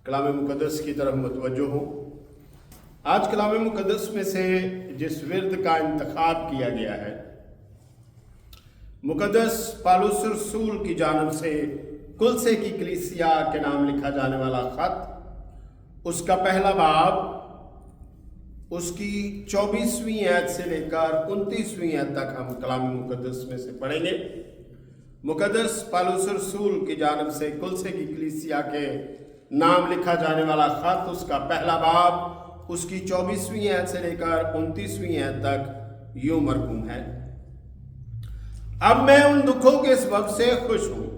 कलाम मुक़द्दस की तरफ मुतवज्जो हूँ। आज कलाम मुक़द्दस में से जिस विर्द का इंतखाब किया गया है, मुक़द्दस पौलुस रसूल की जानब से कुलसे की कलीसिया के नाम लिखा जाने वाला ख़त, उसका पहला बाब, उसकी 24वीं आयत से लेकर 29वीं आयत तक हम कलाम मुक़द्दस में से पढ़ेंगे। मुक़द्दस पौलुस रसूल की जानब से कुलसे की कलीसिया के नाम लिखा जाने वाला ख़त, उसका पहला बाब, उसकी 24वीं आयत से लेकर 29वीं आयत तक यूं मरकूम है। अब मैं उन दुखों के सबब से खुश हूं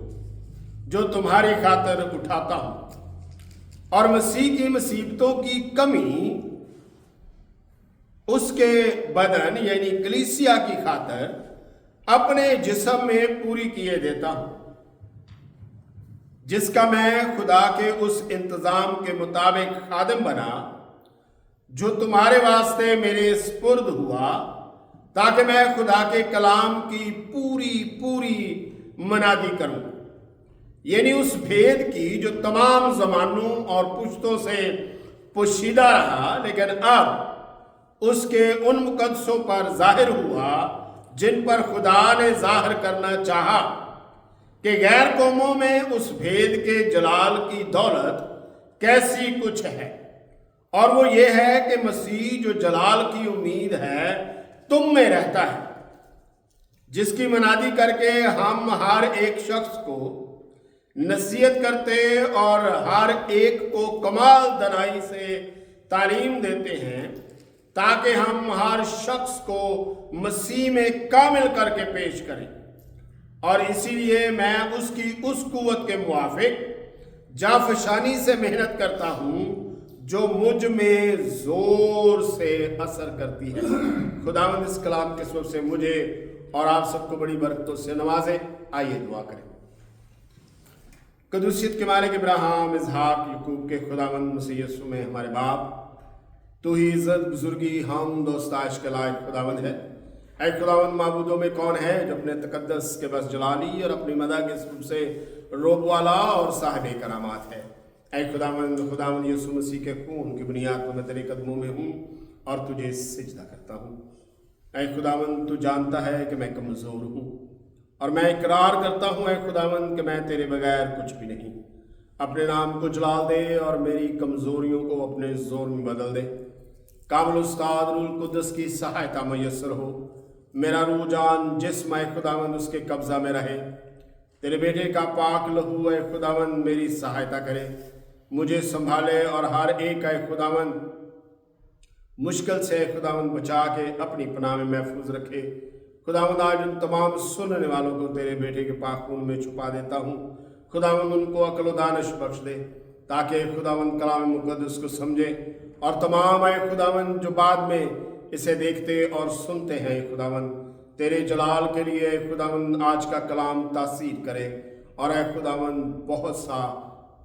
जो तुम्हारी खातिर उठाता हूं, और मसीह की मुसीबतों की कमी उसके बदन यानी कलीसिया की खातिर अपने जिस्म में पूरी किए देता हूं, जिसका मैं खुदा के उस इंतजाम के मुताबिक खादिम बना जो तुम्हारे वास्ते मेरे स्पुर्द हुआ, ताकि मैं खुदा के कलाम की पूरी मनादी करूं, यानी उस भेद की जो तमाम ज़मानों और पुश्तों से पोशीदा रहा, लेकिन अब उसके उन मुकद्दसों पर जाहिर हुआ जिन पर खुदा ने जाहिर करना चाहा कि गैर कौमों में उस भेद के जलाल की दौलत कैसी कुछ है। और वो ये है कि मसीह जो जलाल की उम्मीद है तुम में रहता है, जिसकी मनादी करके हम हर एक शख्स को नसीहत करते और हर एक को कमाल दनाई से तालीम देते हैं, ताकि हम हर शख्स को मसीह में कामिल करके पेश करें। और इसीलिए मैं उसकी उस कुव्वत के मुआफिक जाफशानी से मेहनत करता हूं जो मुझ में जोर से असर करती है। खुदावंद इस कलाम के सबब से मुझे और आप सबको बड़ी बरकतों से नवाजे। आइए दुआ करें। कदूसियत के मालिक इब्राहिम, इसहाक, याकूब के खुदावंद मसीह यीशु में हमारे बाप, तू ही इज्जत, बुजुर्गी, हम दोस्ताश के लायक खुदावंद है। ऐ खुदावंद, माबूदों में कौन है जो अपने तकद्दस के बस जलाली और अपनी मदा के सबब से रोब वाला और साहिब करामात है। ऐ खुदावंद यीशु मसीह के खून की बुनियाद पर मैं तेरे कदमों में हूँ और तुझे सिजदा करता हूँ। ऐ खुदावंद, तू जानता है कि मैं कमज़ोर हूँ, और मैं इकरार करता हूँ ऐ खुदावंद कि मैं तेरे बगैर कुछ भी नहीं। अपने नाम को जलाल दे और मेरी कमज़ोरियों को अपने जोर में बदल दे। कामिल उस्ताद रूल कुद्दस की सहायता मैसर हो। मेरा रूह जान जिस्म ऐ खुदावंद उसके कब्जा में रहे। तेरे बेटे का पाक लहू ऐ खुदावंद मेरी सहायता करे, मुझे संभाले और हर एक ऐ खुदावंद मुश्किल से खुदावंद बचा के अपनी पनाह में महफूज रखे। खुदावंद, आज उन तमाम सुनने वालों को तेरे बेटे के पाक खून में छुपा देता हूँ। खुदावंद, उनको अक्ल व दानिश बख्श दे, ताकि खुदावंद कलाम मुक़द्दस को समझे, और तमाम ऐ खुदावंद जो बाद में इसे देखते और सुनते हैं खुदावंद तेरे जलाल के लिए खुदावंद आज का कलाम तासीर करे, और ऐ खुदावंद बहुत सा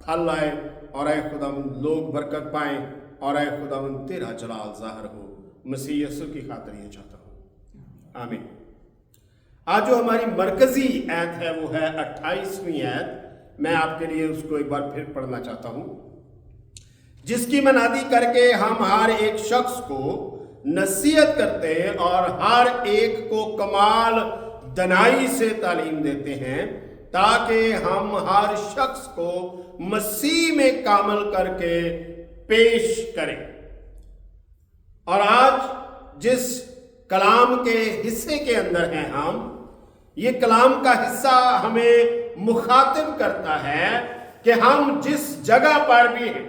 फल लाए, और ऐ खुदावंद लोग बरकत पाएं, और ऐ खुदावंद तेरा जलाल ज़ाहिर हो। मसीह यीशु की खातिर ये चाहता हूँ, आमीन। आज जो हमारी मरकजी आयत है वो है 28वीं आयत। मैं आपके लिए उसको एक बार फिर पढ़ना चाहता हूँ। जिसकी मनादी करके हम हर एक शख्स को नसीहत करते हैं और हर एक को कमाल दनाई से तालीम देते हैं, ताकि हम हर शख्स को मसीह में कामिल करके पेश करें। और आज जिस कलाम के हिस्से के अंदर हैं हम, ये कलाम का हिस्सा हमें मुखातिब करता है कि हम जिस जगह पर भी हैं,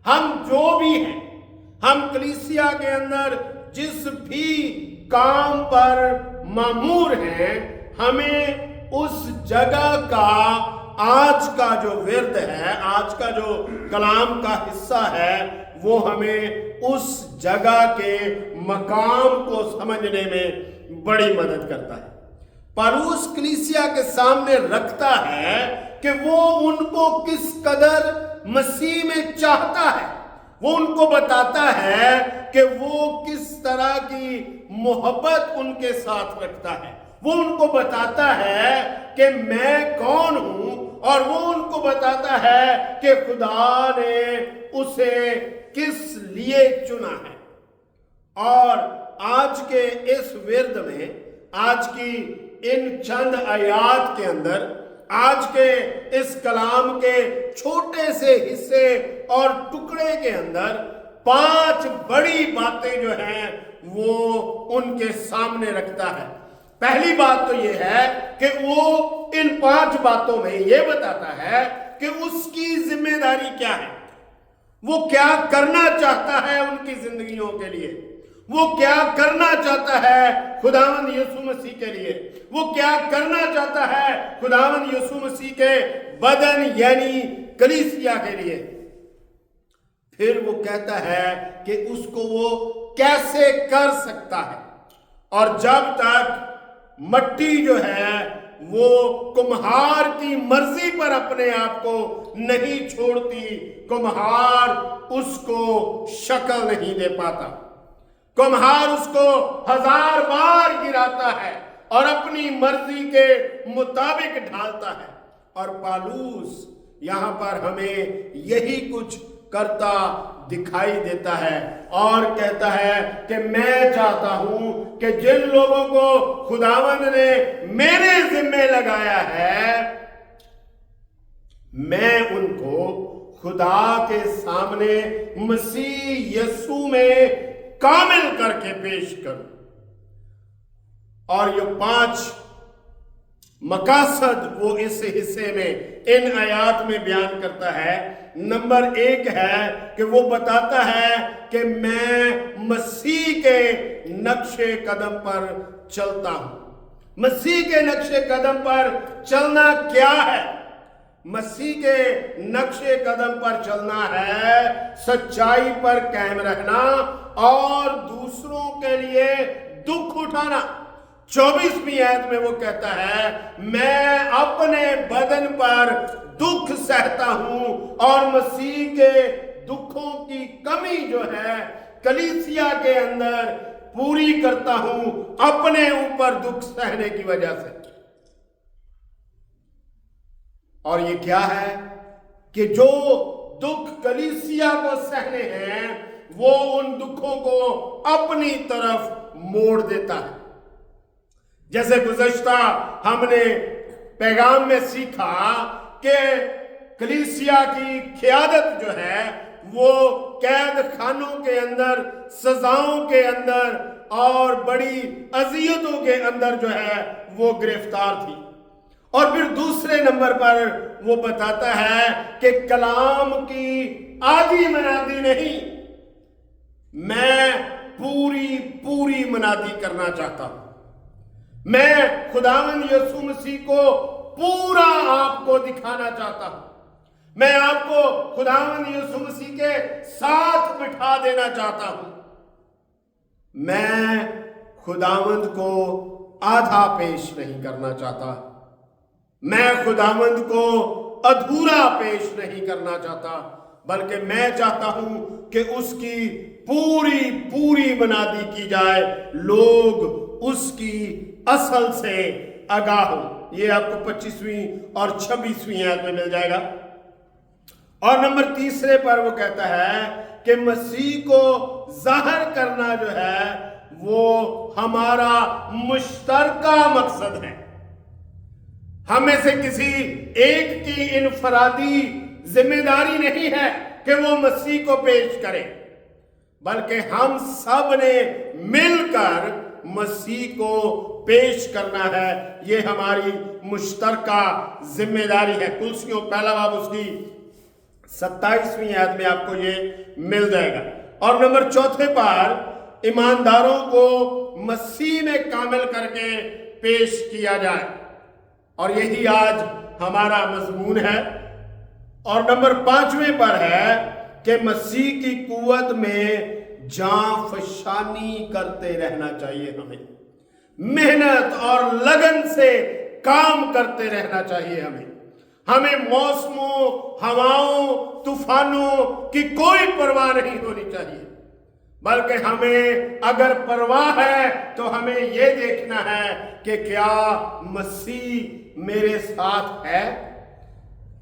हम जो भी हैं, हम कलीसिया के अंदर जिस भी काम पर मामूर हैं, हमें उस जगह का आज का जो विर्द है, आज का जो कलाम का हिस्सा है, वो हमें उस जगह के मकाम को समझने में बड़ी मदद करता है। पौलुस कलीसिया के सामने रखता है कि वो उनको किस कदर मसीह में चाहता है। वो उनको बताता है कि वो किस तरह की मोहब्बत उनके साथ रखता है। वो उनको बताता है कि मैं कौन हूं اور وہ ان کو بتاتا ہے کہ خدا نے اسے کس لیے چنا ہے۔ اور آج کے اس ورد میں، آج کی ان چند آیات کے اندر، آج کے اس کلام کے چھوٹے سے حصے اور ٹکڑے کے اندر 5 بڑی باتیں جو ہیں وہ ان کے سامنے رکھتا ہے۔ پہلی بات تو یہ ہے کہ وہ ان 5 باتوں میں یہ بتاتا ہے کہ اس کی ذمہ داری کیا ہے، وہ کیا کرنا چاہتا ہے ان کی زندگیوں کے لیے، وہ کیا کرنا چاہتا ہے خداوند یسوع مسیح کے لیے، وہ کیا کرنا چاہتا ہے خداوند یسوع مسیح کے بدن یعنی کلیسیا کے لیے۔ پھر وہ کہتا ہے کہ اس کو وہ کیسے کر سکتا ہے، اور جب تک مٹی جو ہے وہ کمہار کی مرضی پر اپنے آپ کو نہیں چھوڑتی، کمہار اس کو شکل نہیں دے پاتا، کمہار اس کو 1000 بار گراتا ہے اور اپنی مرضی کے مطابق ڈھالتا ہے۔ اور پالوس یہاں پر ہمیں یہی کچھ کرتا دکھائی دیتا ہے اور کہتا ہے کہ میں چاہتا ہوں کہ جن لوگوں کو خداوند نے میرے ذمہ لگایا ہے، میں ان کو خدا کے سامنے مسیح یسوع میں کامل کر کے پیش کروں۔ اور یہ 5 مقاصد وہ اس حصے میں ان آیات میں بیان کرتا ہے۔ نمبر 1 ہے کہ وہ بتاتا ہے کہ میں مسیح کے نقش قدم پر چلتا ہوں۔ مسیح کے نقش قدم پر چلنا کیا ہے؟ مسیح کے نقش قدم پر چلنا ہے سچائی پر قائم رہنا اور دوسروں کے لیے دکھ اٹھانا۔ 24ویں آیت میں وہ کہتا ہے میں اپنے بدن پر دکھ سہتا ہوں اور مسیح کے دکھوں کی کمی جو ہے کلیسیا کے اندر پوری کرتا ہوں اپنے اوپر دکھ سہنے کی وجہ سے۔ اور یہ کیا ہے کہ جو دکھ کلیسیا کو سہنے ہیں وہ ان دکھوں کو اپنی طرف موڑ دیتا ہے۔ جیسے گزشتہ ہم نے پیغام میں سیکھا کہ کلیسیا کی قیادت جو ہے وہ قید خانوں کے اندر، سزاؤں کے اندر اور بڑی اذیتوں کے اندر جو ہے وہ گرفتار تھی۔ اور پھر دوسرے نمبر پر وہ بتاتا ہے کہ کلام کی آدھی منادی نہیں، میں پوری منادی کرنا چاہتا ہوں۔ میں خداوند یسوع مسیح کو پورا آپ کو دکھانا چاہتا ہوں۔ میں آپ کو خداوند یسوع مسیح کے ساتھ بٹھا دینا چاہتا ہوں۔ میں خداوند کو آدھا پیش نہیں کرنا چاہتا، میں خداوند کو ادھورا پیش نہیں کرنا چاہتا، بلکہ میں چاہتا ہوں کہ اس کی پوری منادی کی جائے، لوگ اس کی اصل سے آگاہ ہوں۔ یہ آپ کو 25ویں اور 26ویں آیت میں مل جائے گا۔ اور نمبر 3 پر وہ کہتا ہے کہ مسیح کو ظاہر کرنا جو ہے وہ ہمارا مشترکہ مقصد ہے۔ ہم میں سے کسی ایک کی انفرادی ذمہ داری نہیں ہے کہ وہ مسیح کو پیش کرے، بلکہ ہم سب نے مل کر مسیح کو پیش کرنا ہے۔ یہ ہماری مشترکہ ذمہ داری ہے۔ کلسیوں پہلا باب اس کی 27ویں آیت میں آپ کو یہ مل جائے گا۔ اور نمبر 4 پر ایمانداروں کو مسیح میں کامل کر کے پیش کیا جائے، اور یہی آج ہمارا مضمون ہے۔ اور نمبر 5 پر ہے کہ مسیح کی قوت میں جاں فشانی کرتے رہنا چاہیے، ہمیں محنت اور لگن سے کام کرتے رہنا چاہیے۔ ہمیں موسموں، ہواؤں، طوفانوں کی کوئی پرواہ نہیں ہونی چاہیے، بلکہ ہمیں اگر پرواہ ہے تو ہمیں یہ دیکھنا ہے کہ کیا مسیح میرے ساتھ ہے،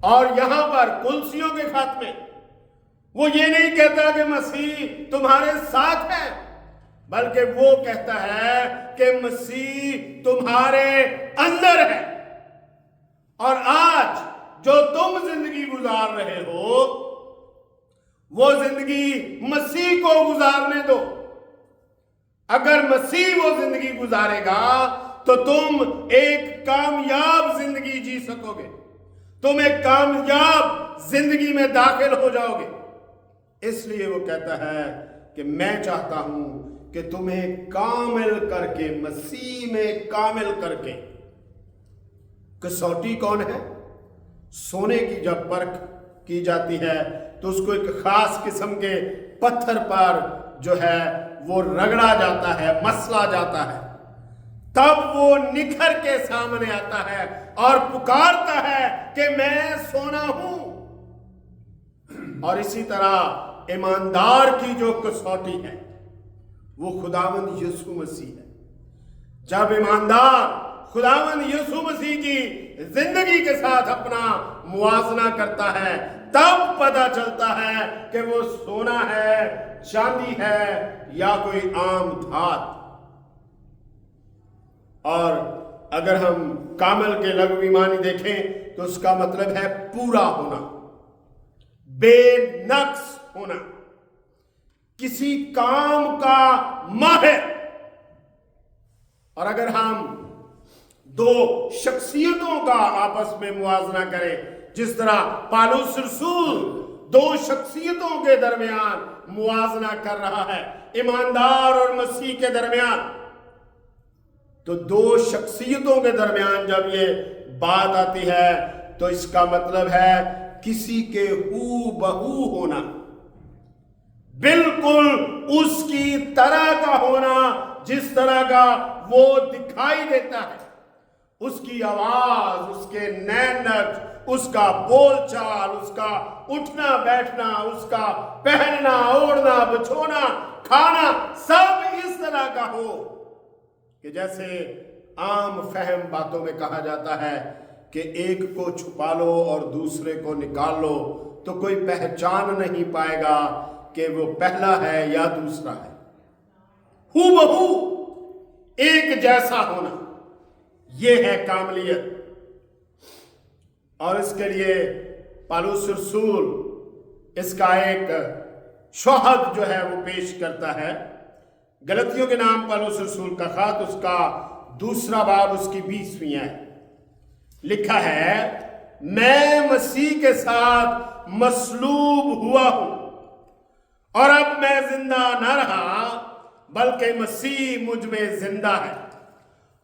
اور یہاں پر کلسیوں کے خط میں وہ یہ نہیں کہتا کہ مسیح تمہارے ساتھ ہے، بلکہ وہ کہتا ہے کہ مسیح تمہارے اندر ہے۔ اور آج جو تم زندگی گزار رہے ہو وہ زندگی مسیح کو گزارنے دو۔ اگر مسیح وہ زندگی گزارے گا تو تم ایک کامیاب زندگی جی سکو گے، تم ایک کامیاب زندگی میں داخل ہو جاؤ گے۔ اس لیے وہ کہتا ہے کہ میں چاہتا ہوں کہ تمہیں کامل کر کے، مسیح میں کامل کر کے۔ کسوٹی کون ہے؟ سونے کی جب پرکھ کی جاتی ہے تو اس کو ایک خاص قسم کے پتھر پر جو ہے وہ رگڑا جاتا ہے، مسلا جاتا ہے، تب وہ نکھر کے سامنے آتا ہے اور پکارتا ہے کہ میں سونا ہوں۔ اور اسی طرح ایماندار کی جو کسوٹی ہے وہ خداوند یسوع مسیح ہے۔ جب ایماندار خداوند یسوع مسیح کی زندگی کے ساتھ اپنا موازنہ کرتا ہے تب پتہ چلتا ہے کہ وہ سونا ہے، چاندی ہے یا کوئی عام دھات۔ اور اگر ہم کامل کے لغوی معنی دیکھیں تو اس کا مطلب ہے پورا ہونا، بے نقص ہونا، کسی کام کا ماہر۔ اور اگر ہم دو شخصیتوں کا آپس میں موازنہ کریں، جس طرح پالوس رسول دو شخصیتوں کے درمیان موازنہ کر رہا ہے، ایماندار اور مسیح کے درمیان، تو دو شخصیتوں کے درمیان جب یہ بات آتی ہے تو اس کا مطلب ہے کسی کے ہو بہو ہونا، بالکل اس کی طرح کا ہونا جس طرح کا وہ دکھائی دیتا ہے۔ اس کی آواز، اس کے نین نقش، اس کا بول چال، اس کا اٹھنا بیٹھنا، اس کا پہننا اوڑھنا بچھونا کھانا سب اس طرح کا ہو کہ جیسے عام فہم باتوں میں کہا جاتا ہے کہ ایک کو چھپا لو اور دوسرے کو نکال لو تو کوئی پہچان نہیں پائے گا کہ وہ پہلا ہے یا دوسرا ہے۔ ہو بہو ایک جیسا ہونا، یہ ہے کاملیت۔ اور اس کے لیے پالوس رسول اس کا ایک شہد جو ہے وہ پیش کرتا ہے۔ غلطیوں کے نام پالوس رسول کا خط، اس کا 2 باب، اس کی 20ویں ہے، لکھا ہے میں مسیح کے ساتھ مصلوب ہوا ہوں، اور اب میں زندہ نہ رہا بلکہ مسیح مجھ میں زندہ ہے،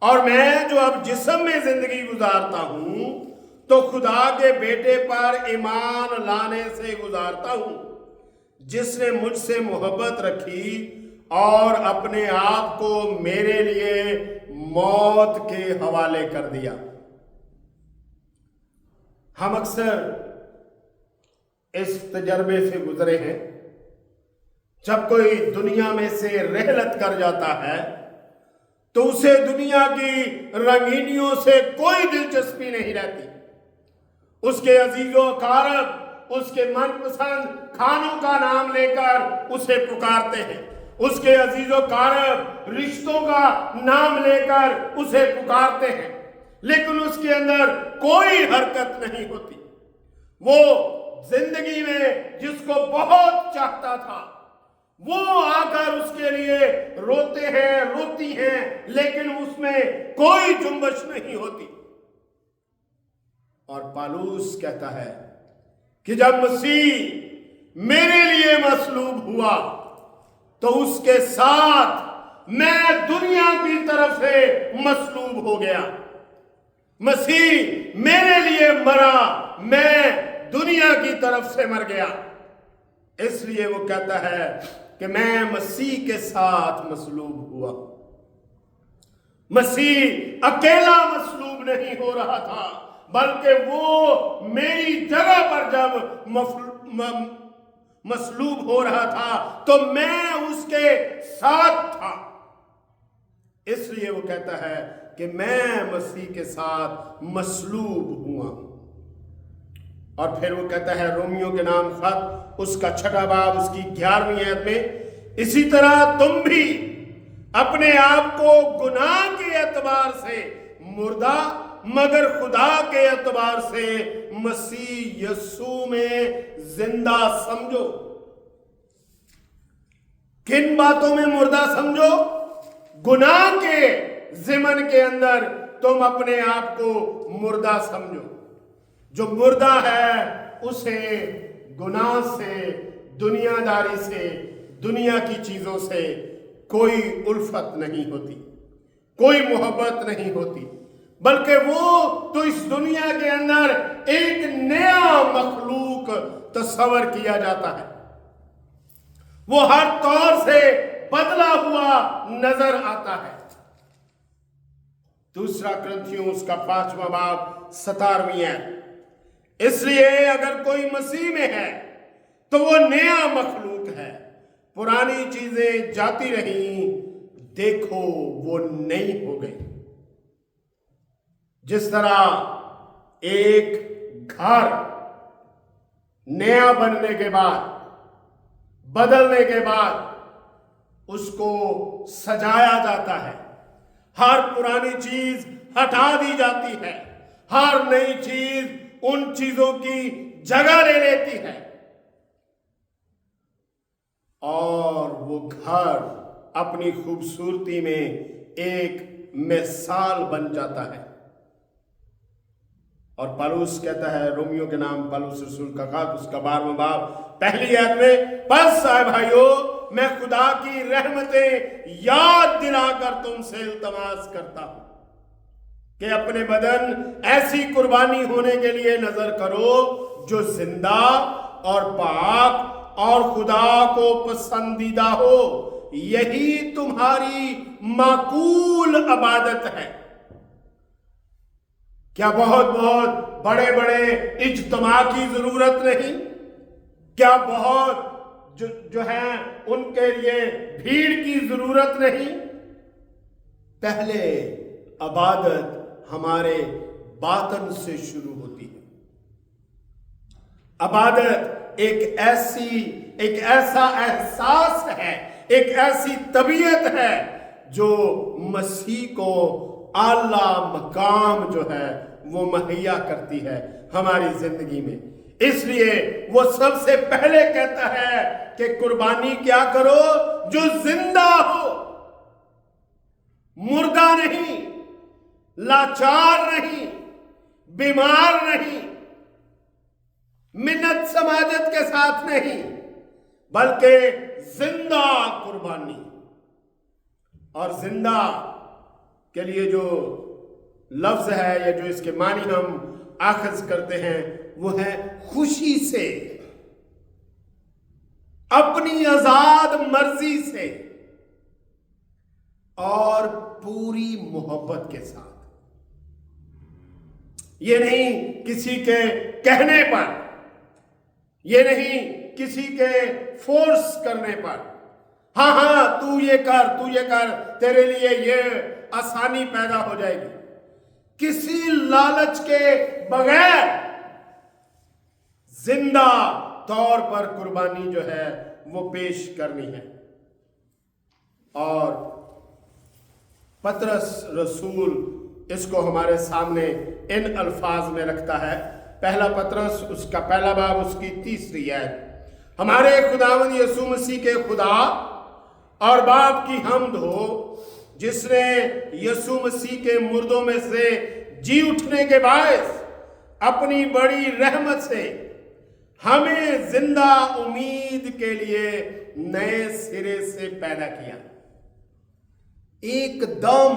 اور میں جو اب جسم میں زندگی گزارتا ہوں تو خدا کے بیٹے پر ایمان لانے سے گزارتا ہوں، جس نے مجھ سے محبت رکھی اور اپنے آپ کو میرے لیے موت کے حوالے کر دیا۔ ہم اکثر اس تجربے سے گزرے ہیں، جب کوئی دنیا میں سے رحلت کر جاتا ہے تو اسے دنیا کی رنگینیوں سے کوئی دلچسپی نہیں رہتی۔ اس کے عزیز و اقارب اس کے من پسند کھانوں کا نام لے کر اسے پکارتے ہیں، اس کے عزیز و اقارب رشتوں کا نام لے کر اسے پکارتے ہیں، لیکن اس کے اندر کوئی حرکت نہیں ہوتی۔ وہ زندگی میں جس کو بہت چاہتا تھا وہ آ کر اس کے لیے روتے ہیں، روتی ہیں، لیکن اس میں کوئی جنبش نہیں ہوتی۔ اور پالوس کہتا ہے کہ جب مسیح میرے لیے مصلوب ہوا تو اس کے ساتھ میں دنیا کی طرف سے مصلوب ہو گیا۔ مسیح میرے لیے مرا، میں دنیا کی طرف سے مر گیا۔ اس لیے وہ کہتا ہے کہ میں مسیح کے ساتھ مصلوب ہوا۔ مسیح اکیلا مصلوب نہیں ہو رہا تھا، بلکہ وہ میری جگہ پر جب مصلوب ہو رہا تھا تو میں اس کے ساتھ تھا۔ اس لیے وہ کہتا ہے کہ میں مسیح کے ساتھ مصلوب ہوا۔ और फिर वो कहता है रोमियो के नाम खत उसका 6वां बाब उसकी 11वीं आयत में, इसी तरह तुम भी अपने आप को गुनाह के एतबार से मुर्दा मगर खुदा के एतबार से मसीह यीशु में जिंदा समझो। किन बातों में मुर्दा समझो? गुनाह के ज़िमन के अंदर तुम अपने आप को मुर्दा समझो। जो मुर्दा है उसे गुनाह से, दुनियादारी से, दुनिया की चीजों से कोई उल्फत नहीं होती, कोई मोहब्बत नहीं होती, बल्कि वो तो इस दुनिया के अंदर एक नया मखलूक तस्वर किया जाता है। वो हर तौर से बदला हुआ नजर आता है। 2 कुरिन्थियों उसका 5वां बाब 17वीं है, इसलिए अगर कोई मसीह में है तो वो नया मखलूक है, पुरानी चीजें जाती रही, देखो वो नई हो गई। जिस तरह एक घर नया बनने के बाद, बदलने के बाद उसको सजाया जाता है, हर पुरानी चीज हटा दी जाती है, हर नई चीज उन चीजों की जगह ले लेती है और वो घर अपनी खूबसूरती में एक मिसाल बन जाता है। और पौलुस कहता है, रोमियो के नाम पौलुस रसूल का खत उसका 12वां बाब पहली आयत में, बस आए भाइयों मैं खुदा की रहमतें याद दिलाकर तुमसे इल्तमास करता हूं कि अपने बदन ऐसी कुर्बानी होने के लिए नजर करो जो जिंदा और पाक और खुदा को पसंदीदा हो, यही तुम्हारी माकूल इबादत है। क्या बहुत बहुत बड़े बड़े इज्तिमा की जरूरत नहीं? क्या बहुत जो है उनके लिए भीड़ की जरूरत नहीं? पहले इबादत हमारे बातन से शुरू होती है। इबादत एक ऐसा एहसास है, एक ऐसी तबीयत है जो मसीह को आला मकाम जो है वो मुहैया करती है हमारी जिंदगी में। इसलिए वो सबसे पहले कहता है कि कुर्बानी क्या करो जो जिंदा हो, मुर्दा नहीं, लाचार नहीं, बीमार नहीं, मिन्नत समाजत के साथ नहीं, बल्कि जिंदा कुर्बानी। और जिंदा के लिए जो लफ्ज है या जो इसके मानी हम आखज करते हैं वो है खुशी से, अपनी आजाद मर्जी से और पूरी मोहब्बत के साथ। ये नहीं किसी के कहने पर, ये नहीं किसी के फोर्स करने पर, हाँ तू ये कर, तेरे लिए ये आसानी पैदा हो जाएगी। किसी लालच के बगैर जिंदा तौर पर कुर्बानी जो है वो पेश करनी है। और पतरस रसूल इसको हमारे सामने इन अल्फाज में रखता है। पहला पतरस उसका पहला बाब उसकी 3री आयत, हमारे खुदावंद यीशु मसीह के खुदा और बाप की हम्द हो जिसने यीशु मसीह के मुर्दों में से जी उठने के बायस अपनी बड़ी रहमत से हमें जिंदा उम्मीद के लिए नए सिरे से पैदा किया। एकदम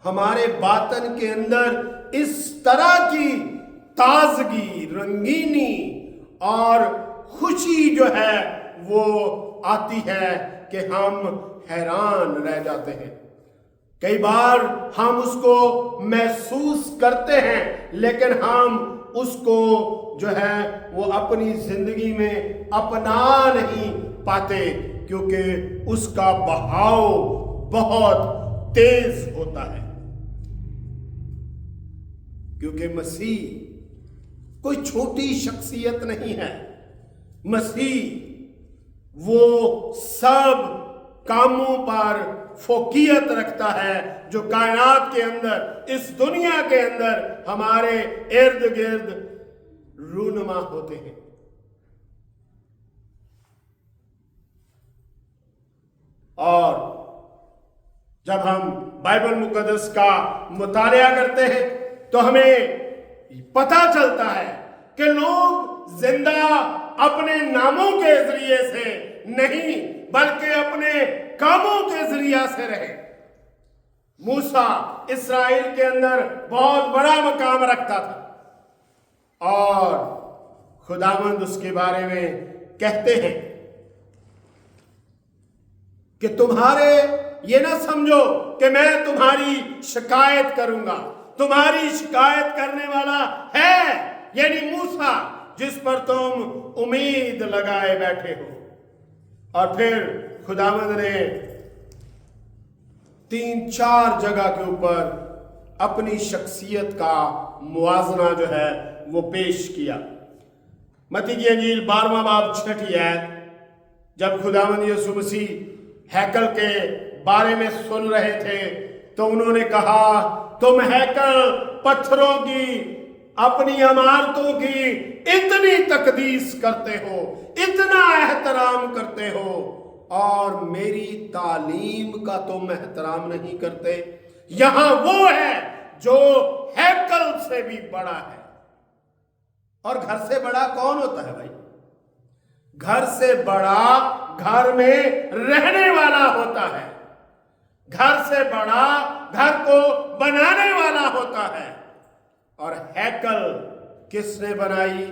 हमारे बातन के अंदर इस तरह की ताजगी, रंगीनी और खुशी जो है वो आती है कि हम हैरान रह जाते हैं। कई बार हम उसको महसूस करते हैं लेकिन हम उसको जो है वो अपनी जिंदगी में अपना नहीं पाते, क्योंकि उसका बहाव बहुत तेज होता है। क्योंकि मसीह कोई छोटी शख्सियत नहीं है। मसीह वो सब कामों पर फोकियत रखता है जो कायनात के अंदर, इस दुनिया के अंदर हमारे इर्द गिर्द रूनुमा होते हैं। और जब हम बाइबल मुकद्दस का मुतालिया करते हैं तो हमें पता चलता है कि लोग जिंदा अपने नामों के जरिए से नहीं बल्कि अपने कामों के जरिया से रहे। मूसा इस्राएल के अंदर बहुत बड़ा मकाम रखता था और खुदावंद उसके बारे में कहते हैं कि तुम्हारे ये ना समझो कि मैं तुम्हारी शिकायत करूंगा। तुम्हारी शिकायत करने वाला है, यानी मूसा, जिस पर तुम उम्मीद लगाए बैठे हो। और फिर खुदावंद ने 3-4 जगह के ऊपर अपनी शख्सियत का मुआजना जो है वो पेश किया। मत्ती की अंजील 12वां बाब 6 आयत, जब खुदावंद यीशु मसीह हैकल के बारे में सुन रहे थे तो उन्होंने कहा, तुम हैकल पत्थरों की, अपनी इमारतों की इतनी तकदीस करते हो, इतना एहतराम करते हो, और मेरी तालीम का तुम एहतराम नहीं करते। यहां वो है जो हैकल से भी बड़ा है। और घर से बड़ा कौन होता है भाई? घर से बड़ा घर में रहने वाला होता है। घर से बड़ा घर को बनाने वाला होता है। और हैकल किसने बनाई?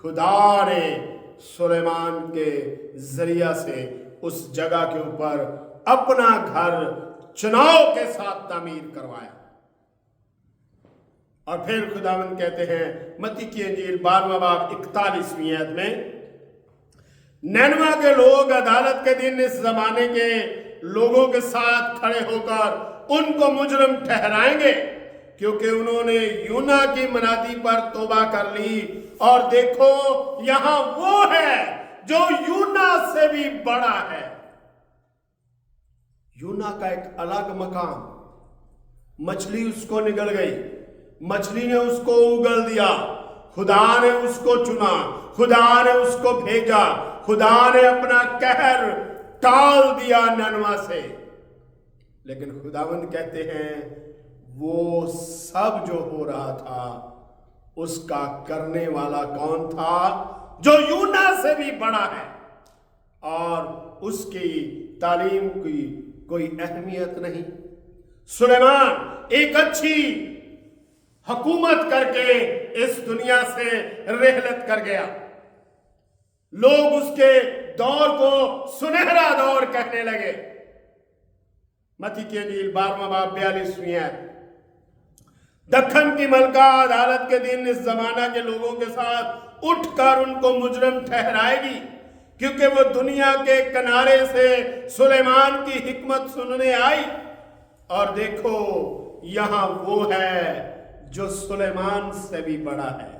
खुदा ने सुलेमान के जरिया से उस जगह के ऊपर अपना घर चुनाव के साथ तामीर करवाया। और फिर खुदावंद कहते हैं मत्ती की अंजील 12वां बाब 41वीं आयत में, नैनवा के लोग अदालत के दिन इस जमाने के लोगों के साथ खड़े होकर उनको मुजरिम ठहराएंगे, क्योंकि उन्होंने यूना की मनादी पर तौबा कर ली। और देखो यहां वो है जो यूना से भी बड़ा है। यूना का एक अलग मकाम, मछली उसको निगल गई, मछली ने उसको उगल दिया, खुदा ने उसको चुना, खुदा ने उसको भेजा, खुदा ने अपना कहर टाल दिया नैनवा से। लेकिन खुदावंद कहते हैं वो सब जो हो रहा था उसका करने वाला कौन था? जो यूना से भी बड़ा है और उसकी तालीम की कोई अहमियत नहीं। सुलेमान एक अच्छी हुकूमत करके इस दुनिया से रहलत कर गया। लोग उसके दौर को सुनहरा दौर कहने लगे। मत्ती की अंजील 12वां बाब 42वीं आयत, दक्खन की मलका अदालत के दिन इस जमाना के लोगों के साथ उठकर उनको मुजरिम ठहराएगी, क्योंकि वो दुनिया के किनारे से सुलेमान की हिकमत सुनने आई। और देखो यहां वो है जो सुलेमान से भी बड़ा है।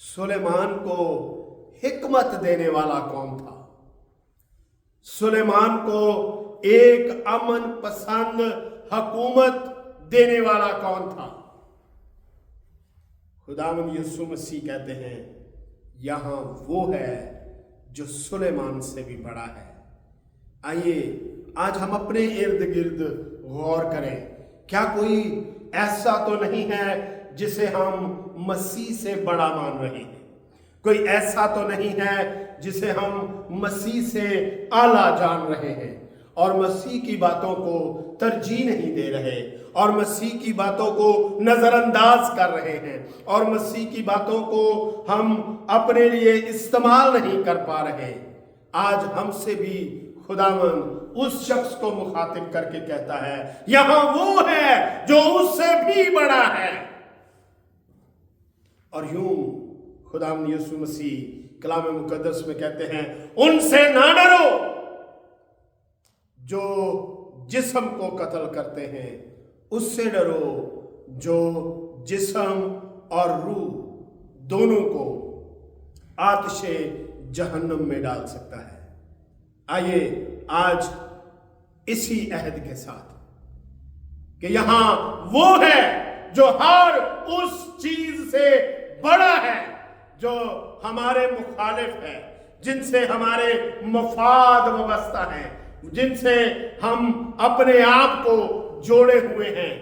सुलेमान को हिकमत देने वाला कौन था? सुलेमान को एक अमन पसंद हुकूमत देने वाला कौन था? खुदावंद यीशु मसीह कहते हैं यहां वो है जो सुलेमान से भी बड़ा है। आइए आज हम अपने इर्द गिर्द गौर करें। क्या कोई ऐसा तो नहीं है जिसे हम मसीह से बड़ा मान रहे हैं? कोई ऐसा तो नहीं है जिसे हम मसीह से आला जान रहे हैं और मसीह की बातों को तरजीह नहीं दे रहे और मसीह की बातों को नजरअंदाज कर रहे हैं और मसीह की बातों को हम अपने लिए इस्तेमाल नहीं कर पा रहे? आज हमसे भी खुदावंद उस शख्स को मुखातिब करके कहता है यहां वो है जो उससे भी बड़ा है। और यूं खुदावंद यीशु मसीह कलाम मुकद्दस में कहते हैं उनसे ना डरो जो जिस्म को कत्ल करते हैं, उससे डरो जो जिस्म और रूह दोनों को आतिशे जहन्नुम में डाल सकता है। आइए आज इसी अहद के साथ कि यहां वो है जो हर उस चीज से बड़ा है जो हमारे मुखालिफ है, जिनसे हमारे मफाद वाबस्ता हैं, जिनसे हम अपने आप को जोड़े हुए हैं,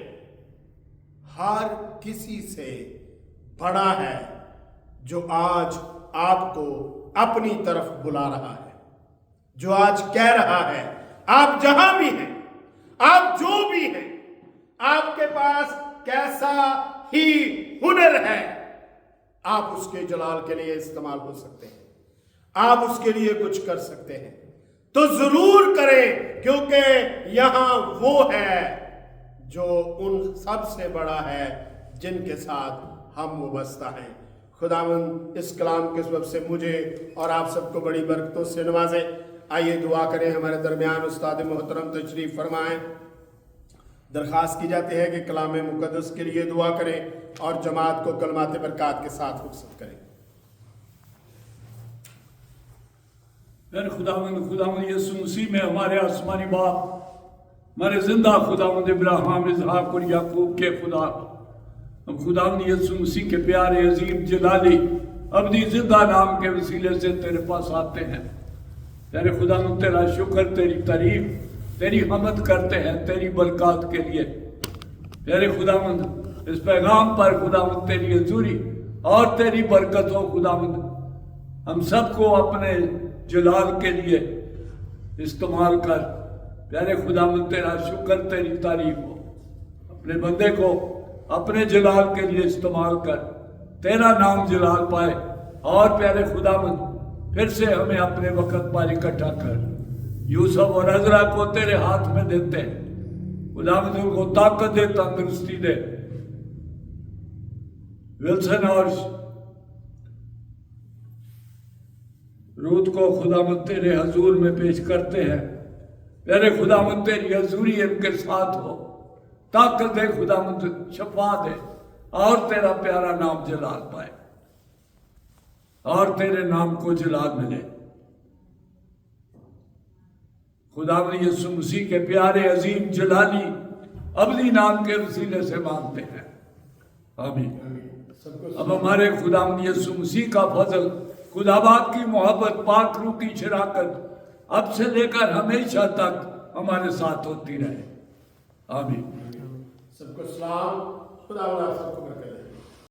हर किसी से बड़ा है, जो आज आपको अपनी तरफ बुला रहा है, जो आज कह रहा है आप जहां भी हैं, आप जो भी हैं, आपके पास कैसा ही हुनर है, आप उसके जलाल के लिए इस्तेमाल हो सकते हैं, आप उसके लिए कुछ कर सकते हैं, तो जरूर करें, क्योंकि यहां वो है जो उन सब से बड़ा है जिनके साथ हम वाबस्ता हैं। खुदावंद इस कलाम के सबब से मुझे और आप सबको बड़ी बरकतों से नवाजे। आइए दुआ करें। हमारे दरमियान उस्ताद मोहतरम तशरीफ फरमाएं। दरख्वास्त की जाती है कि कलाम मुकद्दस के लिए दुआ करें और जमात को कलमात बरकत के साथ रुखसत करें। खुदावंद यीशु मसीह में हमारे आसमानी बाप, हमारे जिंदा खुदावंद इब्राहिम, इसहाक और याकूब के खुदा, हम खुदावंद यीशु मसीह के प्यारे अजीम जलाली अब्दी जिंदा नाम के वसीले से तेरे पास आते हैं। तेरे खुदावंद तेरा शुक्र, तेरी तारीफ, तेरी हमद करते हैं तेरी बरकत के लिए। तेरे खुदावंद इस पैगाम पर खुदावंद तेरी हजूरी और तेरी बरकत हो खुदावंद हम सबको अपने जलाल के लिए इस्तेमाल कर। प्यारे खुदावंद तेरा शुक्र, तेरी तारीफ हो। अपने बंदे को अपने जलाल के लिए इस्तेमाल कर, तेरा नाम जलाल पाए। और प्यारे खुदावंद फिर से हमें अपने वक्त पर इकट्ठा कर। यूसुफ और अजरा को तेरे हाथ में देते हैं। खुदावंद उनको ताकत दे, तंदुरुस्ती दे। विल्सन और रूत को खुदावंद तेरे हजूर में पेश करते हैं। तेरे खुदावंद तेरी हजूरी इनके साथ हो, ताकत दे खुदावंद, शफा दे और तेरा प्यारा नाम जलाल पाए और तेरे नाम को जलाल मिले। खुदावंद यीशु मसीह के प्यारे अजीम जलाली अब्दी नाम के वसीले से मांगते हैं, आमीन। अब हमारे खुदावंद यीशु मसीह का फजल, खुदाबाद की मोहब्बत, पाक रूह की शराकत अब से लेकर हमेशा तक हमारे साथ होती रहे, आमीन। सबको सलाम। खुदा सबको